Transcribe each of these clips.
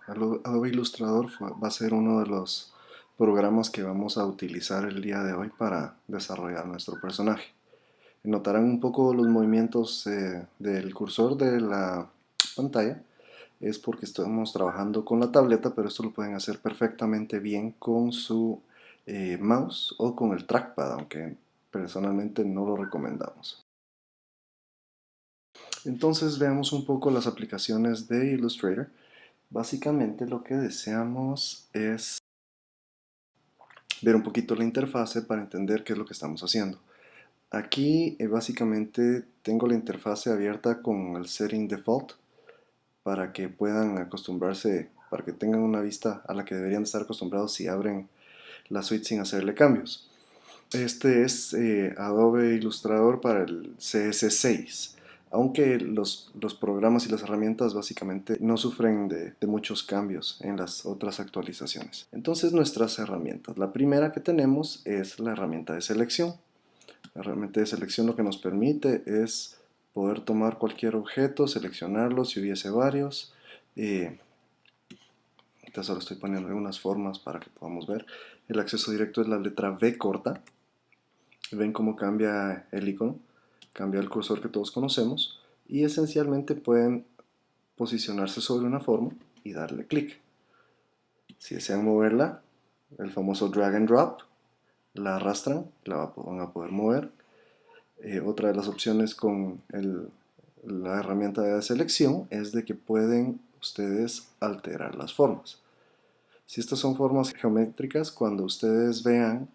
Adobe Illustrator va a ser uno de los programas que vamos a utilizar el día de hoy para desarrollar nuestro personaje. Notarán un poco los movimientos del cursor de la pantalla. Es porque estamos trabajando con la tableta, pero esto lo pueden hacer perfectamente bien con su mouse o con el trackpad, aunque personalmente no lo recomendamos. Entonces veamos un poco las aplicaciones de Illustrator. Básicamente lo que deseamos es ver un poquito la interfase para entender qué es lo que estamos haciendo. Aquí básicamente tengo la interfase abierta con el setting default para que puedan acostumbrarse, para que tengan una vista a la que deberían estar acostumbrados si abren la suite sin hacerle cambios. Este es Adobe Illustrator para el CS6, aunque los programas y las herramientas básicamente no sufren de muchos cambios en las otras actualizaciones. Entonces nuestras herramientas, la primera que tenemos es la herramienta de selección. La herramienta de selección lo que nos permite es poder tomar cualquier objeto, seleccionarlo si hubiese varios. Ahorita solo estoy poniendo algunas formas para que podamos ver. El acceso directo es la letra V corta. Ven cómo cambia el icono, cambia el cursor que todos conocemos y esencialmente pueden posicionarse sobre una forma y darle clic. Si desean moverla, el famoso drag and drop, la arrastran, la van a poder mover. Otra de las opciones con la herramienta de selección es de que pueden ustedes alterar las formas. Si estas son formas geométricas, cuando ustedes vean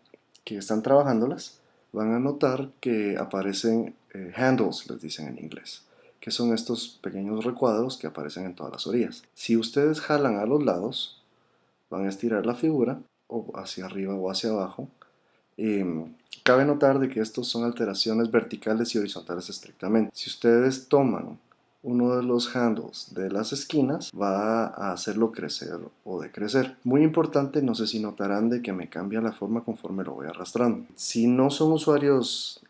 que están trabajándolas, van a notar que aparecen handles, les dicen en inglés, que son estos pequeños recuadros que aparecen en todas las orillas. Si ustedes jalan a los lados, van a estirar la figura o hacia arriba o hacia abajo. Cabe notar de que estos son alteraciones verticales y horizontales estrictamente. Si ustedes toman uno de los handles de las esquinas, va a hacerlo crecer o decrecer. Muy importante, no sé si notarán de que me cambia la forma conforme lo voy arrastrando. Si no son usuarios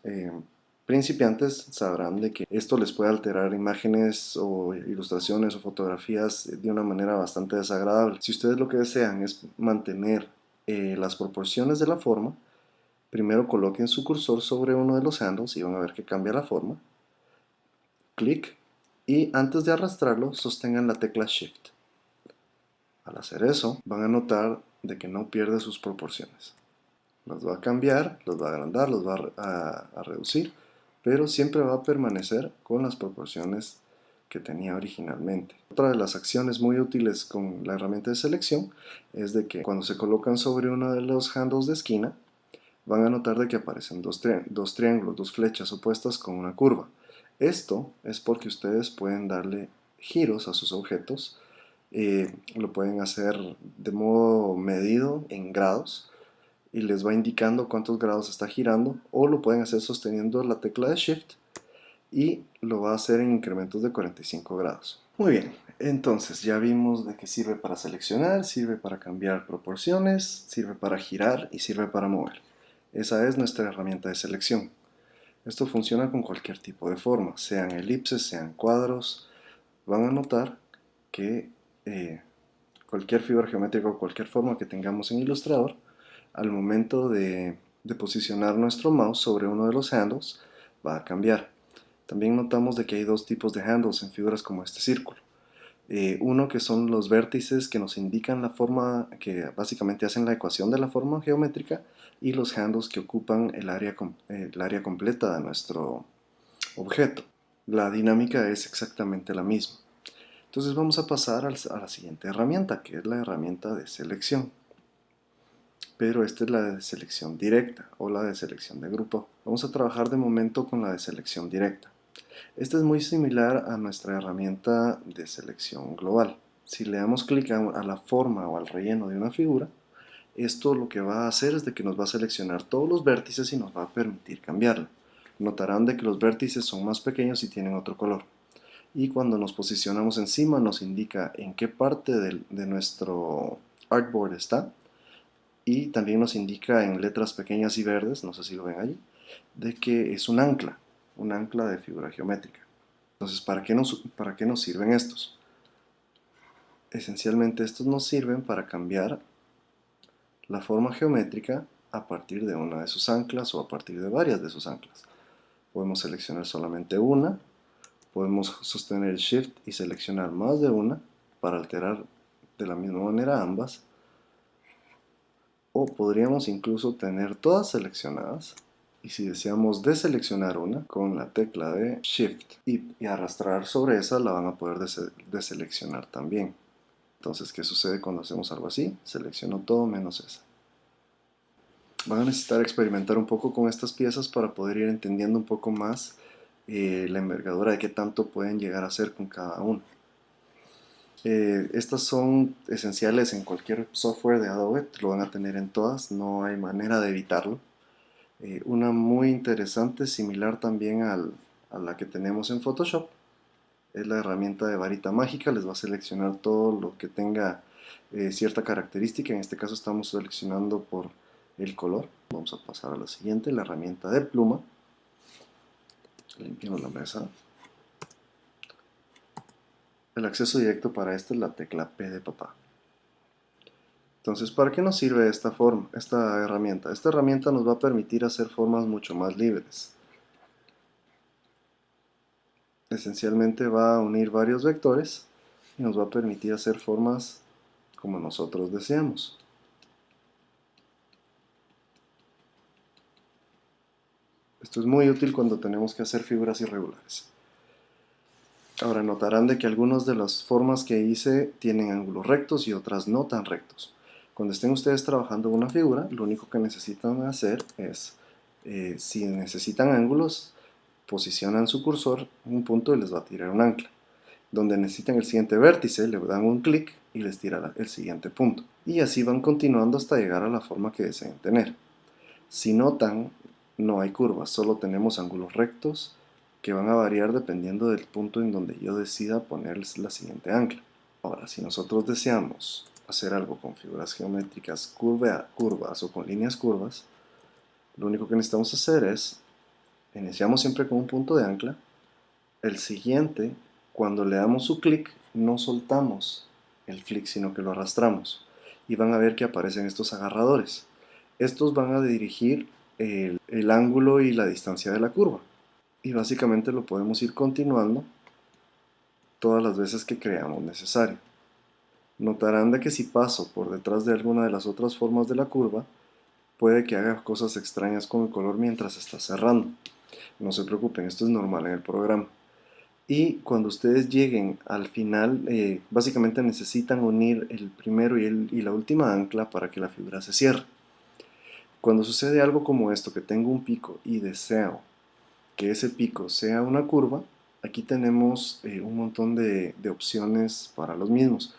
principiantes, sabrán de que esto les puede alterar imágenes o ilustraciones o fotografías de una manera bastante desagradable. Si ustedes lo que desean es mantener las proporciones de la forma, primero coloquen su cursor sobre uno de los handles y van a ver que cambia la forma. Clic y antes de arrastrarlo sostengan la tecla Shift. Al hacer eso van a notar de que no pierde sus proporciones. Los va a cambiar, los va a agrandar, los va a reducir, pero siempre va a permanecer con las proporciones que tenía originalmente. Otra de las acciones muy útiles con la herramienta de selección es de que cuando se colocan sobre uno de los handles de esquina, van a notar de que aparecen dos triángulos, dos flechas opuestas con una curva. Esto es porque ustedes pueden darle giros a sus objetos. Lo pueden hacer de modo medido en grados y les va indicando cuántos grados está girando, o lo pueden hacer sosteniendo la tecla de Shift y lo va a hacer en incrementos de 45 grados. Muy bien, entonces ya vimos de que sirve para seleccionar, sirve para cambiar proporciones, sirve para girar y sirve para mover. Esa es nuestra herramienta de selección. Esto funciona con cualquier tipo de forma, sean elipses, sean cuadros. Van a notar que cualquier figura geométrica o cualquier forma que tengamos en Illustrator, al momento de posicionar nuestro mouse sobre uno de los handles, va a cambiar. También notamos de que hay dos tipos de handles en figuras como este círculo. Uno que son los vértices que nos indican la forma, que básicamente hacen la ecuación de la forma geométrica, y los handles que ocupan el área completa de nuestro objeto. La dinámica es exactamente la misma. Entonces vamos a pasar a la siguiente herramienta, que es la herramienta de selección. Pero esta es la de selección directa o la de selección de grupo. Vamos a trabajar de momento con la de selección directa. Esta es muy similar a nuestra herramienta de selección global. Si le damos clic a la forma o al relleno de una figura, esto lo que va a hacer es de que nos va a seleccionar todos los vértices y nos va a permitir cambiarla. Notarán de que los vértices son más pequeños y tienen otro color. Y cuando nos posicionamos encima nos indica en qué parte de nuestro artboard está. Y también nos indica en letras pequeñas y verdes, no sé si lo ven allí, de que es un ancla de figura geométrica. Entonces, ¿para qué nos sirven estos? Esencialmente estos nos sirven para cambiar la forma geométrica a partir de una de sus anclas o a partir de varias de sus anclas. Podemos seleccionar solamente una, podemos sostener el Shift y seleccionar más de una para alterar de la misma manera ambas, o podríamos incluso tener todas seleccionadas y si deseamos deseleccionar una con la tecla de Shift y arrastrar sobre esa, la van a poder deseleccionar también. Entonces, ¿qué sucede cuando hacemos algo así? Selecciono todo menos esa. Van a necesitar experimentar un poco con estas piezas para poder ir entendiendo un poco más la envergadura de qué tanto pueden llegar a hacer con cada uno. Estas son esenciales en cualquier software de Adobe, lo van a tener en todas, no hay manera de evitarlo. Una muy interesante, similar también a la que tenemos en Photoshop, es la herramienta de varita mágica. Les va a seleccionar todo lo que tenga cierta característica. En este caso estamos seleccionando por el color. Vamos a pasar a la siguiente, la herramienta de pluma. Limpiamos la mesa. El acceso directo para esta es la tecla P de papá. Entonces, ¿para qué nos sirve esta herramienta? Esta herramienta nos va a permitir hacer formas mucho más libres. Esencialmente va a unir varios vectores y nos va a permitir hacer formas como nosotros deseamos. Esto es muy útil cuando tenemos que hacer figuras irregulares. Ahora notarán de que algunas de las formas que hice tienen ángulos rectos y otras no tan rectos. Cuando estén ustedes trabajando una figura, lo único que necesitan hacer es, si necesitan ángulos, posicionan su cursor en un punto y les va a tirar un ancla. Donde necesitan el siguiente vértice, le dan un clic y les tira el siguiente punto. Y así van continuando hasta llegar a la forma que deseen tener. Si notan, no hay curvas, solo tenemos ángulos rectos que van a variar dependiendo del punto en donde yo decida ponerles la siguiente ancla. Ahora, si nosotros deseamos hacer algo con figuras geométricas curvas o con líneas curvas, lo único que necesitamos hacer es, iniciamos siempre con un punto de ancla, el siguiente, cuando le damos su clic, no soltamos el clic, sino que lo arrastramos. Y van a ver que aparecen estos agarradores. Estos van a dirigir el ángulo y la distancia de la curva. Y básicamente lo podemos ir continuando todas las veces que creamos necesario. Notarán de que si paso por detrás de alguna de las otras formas de la curva, puede que haga cosas extrañas con el color mientras está cerrando. No se preocupen, esto es normal en el programa. Y cuando ustedes lleguen al final, básicamente necesitan unir el primero y la última ancla para que la figura se cierre. Cuando sucede algo como esto, que tengo un pico y deseo que ese pico sea una curva, aquí tenemos un montón de opciones para los mismos.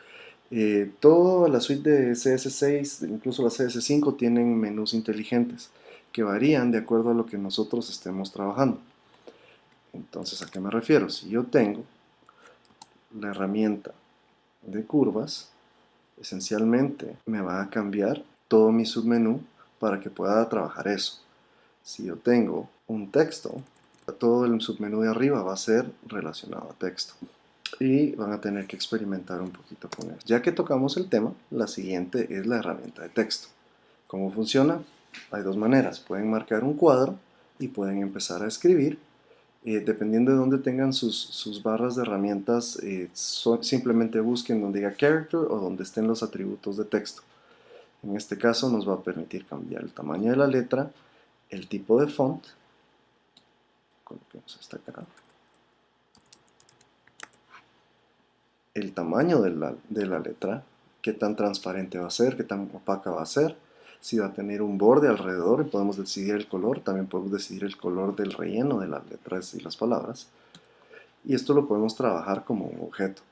Toda la suite de CS6, incluso la CS5, tienen menús inteligentes que varían de acuerdo a lo que nosotros estemos trabajando. Entonces, ¿a qué me refiero? Si yo tengo la herramienta de curvas, esencialmente me va a cambiar todo mi submenú para que pueda trabajar eso. Si yo tengo un texto, todo el submenú de arriba va a ser relacionado a texto. Y van a tener que experimentar un poquito con eso. Ya que tocamos el tema, la siguiente es la herramienta de texto. ¿Cómo funciona? Hay dos maneras. Pueden marcar un cuadro y pueden empezar a escribir. Dependiendo de dónde tengan sus barras de herramientas, simplemente busquen donde diga character o donde estén los atributos de texto. En este caso nos va a permitir cambiar el tamaño de la letra, el tipo de font, coloquemos esta acá, el tamaño de la letra, qué tan transparente va a ser, qué tan opaca va a ser, si va a tener un borde alrededor y podemos decidir el color, también podemos decidir el color del relleno de las letras y las palabras. Y esto lo podemos trabajar como un objeto.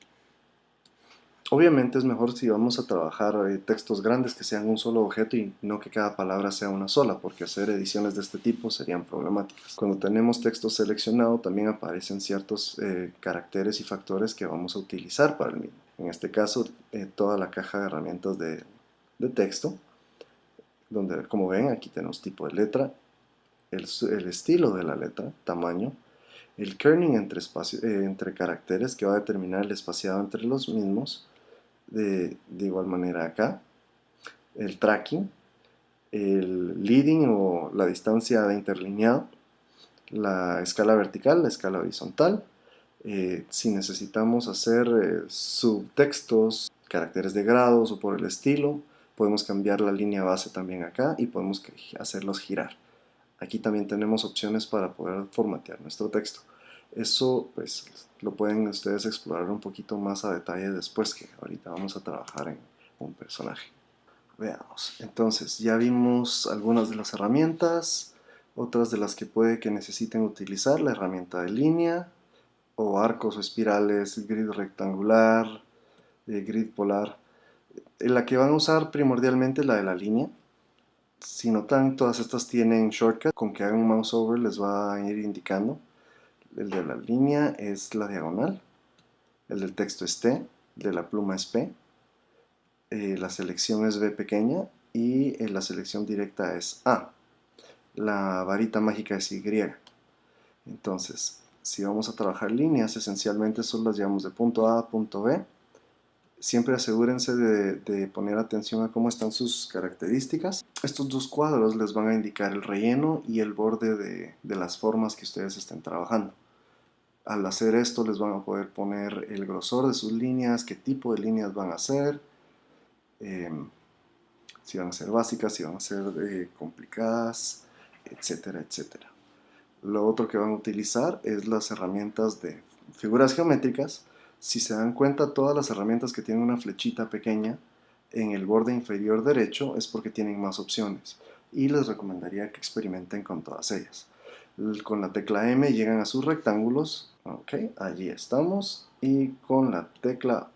Obviamente es mejor si vamos a trabajar textos grandes que sean un solo objeto y no que cada palabra sea una sola, porque hacer ediciones de este tipo serían problemáticas. Cuando tenemos texto seleccionado también aparecen ciertos caracteres y factores que vamos a utilizar para el mismo. En este caso, toda la caja de herramientas de texto, donde como ven aquí tenemos tipo de letra, el estilo de la letra, tamaño, el kerning entre caracteres que va a determinar el espaciado entre los mismos, de igual manera acá, el tracking, el leading o la distancia de interlineado, la escala vertical, la escala horizontal. Si necesitamos hacer subtextos, caracteres de grados o por el estilo, podemos cambiar la línea base también acá y podemos hacerlos girar. Aquí también tenemos opciones para poder formatear nuestro texto. Eso pues lo pueden ustedes explorar un poquito más a detalle después, que ahorita vamos a trabajar en un personaje. Veamos, entonces ya vimos algunas de las herramientas, otras de las que puede que necesiten utilizar: la herramienta de línea, o arcos o espirales, grid rectangular, grid polar. La que van a usar primordialmente es la de la línea. Si notan, todas estas tienen shortcut, con que hagan un mouse over les va a ir indicando. El de la línea es la diagonal, el del texto es T, el de la pluma es P, la selección es B pequeña y la selección directa es A. La varita mágica es Y. Entonces, si vamos a trabajar líneas, esencialmente solo las llevamos de punto A a punto B. Siempre asegúrense de poner atención a cómo están sus características. Estos dos cuadros les van a indicar el relleno y el borde de las formas que ustedes estén trabajando. Al hacer esto les van a poder poner el grosor de sus líneas, qué tipo de líneas van a hacer, si van a ser básicas, si van a ser complicadas, etcétera, etcétera. Lo otro que van a utilizar es las herramientas de figuras geométricas. Si se dan cuenta, todas las herramientas que tienen una flechita pequeña en el borde inferior derecho es porque tienen más opciones, y les recomendaría que experimenten con todas ellas. Con la tecla M llegan a sus rectángulos, ok, allí estamos, y con la tecla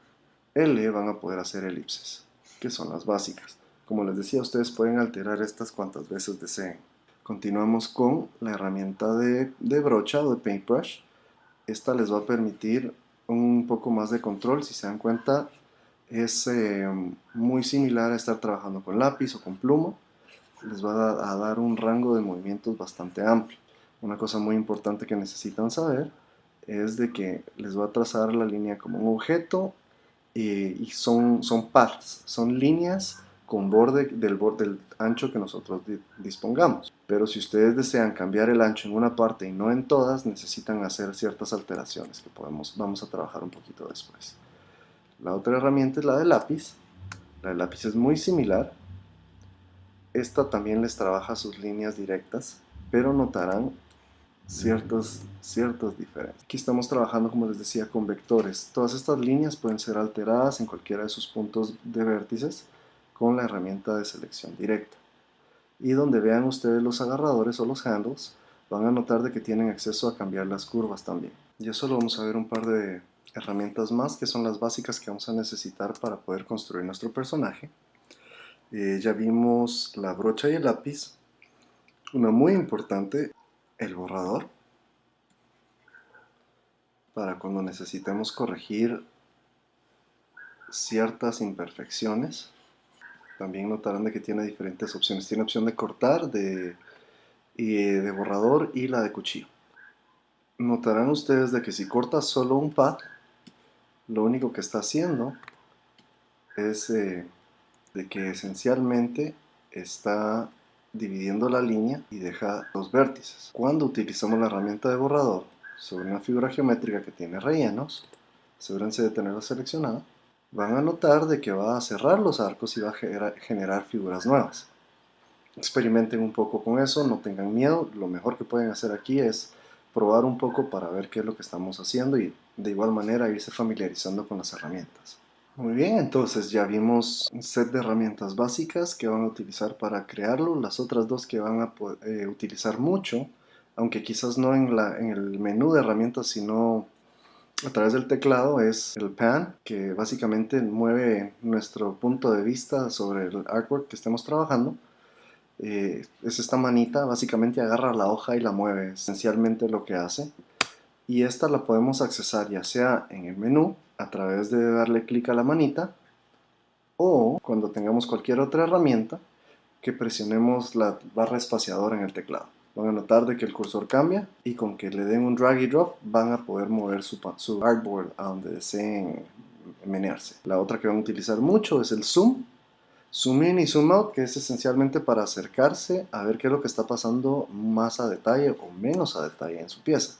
L van a poder hacer elipses, que son las básicas. Como les decía, ustedes pueden alterar estas cuantas veces deseen. Continuamos con la herramienta de brocha o de paintbrush. Esta les va a permitir un poco más de control. Si se dan cuenta, es muy similar a estar trabajando con lápiz o con pluma. Les va a dar un rango de movimientos bastante amplio. Una cosa muy importante que necesitan saber es de que les va a trazar la línea como un objeto, y son paths, son líneas con borde del ancho que nosotros dispongamos. Pero si ustedes desean cambiar el ancho en una parte y no en todas, necesitan hacer ciertas alteraciones que vamos a trabajar un poquito después. La otra herramienta es la de lápiz. La de lápiz es muy similar. Esta también les trabaja sus líneas directas, pero notarán ciertas diferencias. Aquí estamos trabajando, como les decía, con vectores. Todas estas líneas pueden ser alteradas en cualquiera de sus puntos de vértices con la herramienta de selección directa. Y donde vean ustedes los agarradores o los handles, van a notar de que tienen acceso a cambiar las curvas también. Ya solo vamos a ver un par de herramientas más, que son las básicas que vamos a necesitar para poder construir nuestro personaje. Ya vimos la brocha y el lápiz. Una muy importante, el borrador, para cuando necesitemos corregir ciertas imperfecciones. También notarán de que tiene diferentes opciones. Tiene opción de cortar, de borrador, y la de cuchillo. Notarán ustedes de que si cortas solo un pad, lo único que está haciendo es de que esencialmente está dividiendo la línea y deja los vértices. Cuando utilizamos la herramienta de borrador sobre una figura geométrica que tiene rellenos, asegúrense de tenerla seleccionada, van a notar de que va a cerrar los arcos y va a generar figuras nuevas. Experimenten un poco con eso, no tengan miedo. Lo mejor que pueden hacer aquí es probar un poco para ver qué es lo que estamos haciendo, y de igual manera irse familiarizando con las herramientas. Muy bien, entonces ya vimos un set de herramientas básicas que van a utilizar para crearlo. Las otras dos que van a utilizar mucho, aunque quizás no en el menú de herramientas, sino a través del teclado, es el pan, que básicamente mueve nuestro punto de vista sobre el artwork que estemos trabajando. Es esta manita, básicamente agarra la hoja y la mueve, esencialmente lo que hace. Y esta la podemos accesar ya sea en el menú, a través de darle clic a la manita, o cuando tengamos cualquier otra herramienta, que presionemos la barra espaciadora en el teclado. Van a notar de que el cursor cambia, y con que le den un drag y drop van a poder mover su artboard a donde deseen menearse. La otra que van a utilizar mucho es el zoom. Zoom in y zoom out, que es esencialmente para acercarse a ver qué es lo que está pasando más a detalle o menos a detalle en su pieza.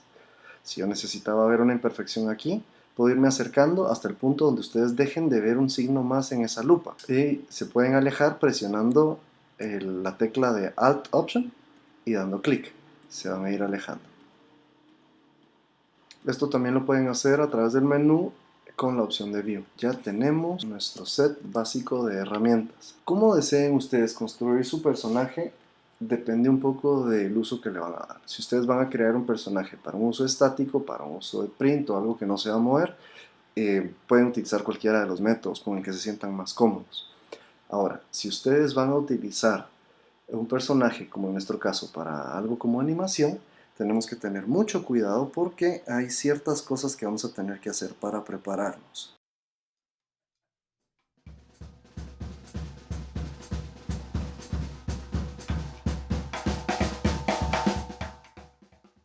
Si yo necesitaba ver una imperfección aquí, puedo irme acercando hasta el punto donde ustedes dejen de ver un signo más en esa lupa. Y se pueden alejar presionando la tecla de Alt Option y dando clic. Se van a ir alejando. Esto también lo pueden hacer a través del menú con la opción de View. Ya tenemos nuestro set básico de herramientas. Cómo deseen ustedes construir su personaje depende un poco del uso que le van a dar. Si ustedes van a crear un personaje para un uso estático, para un uso de print o algo que no se va a mover, pueden utilizar cualquiera de los métodos con el que se sientan más cómodos. Ahora, si ustedes van a utilizar un personaje, como en nuestro caso, para algo como animación, tenemos que tener mucho cuidado porque hay ciertas cosas que vamos a tener que hacer para prepararnos.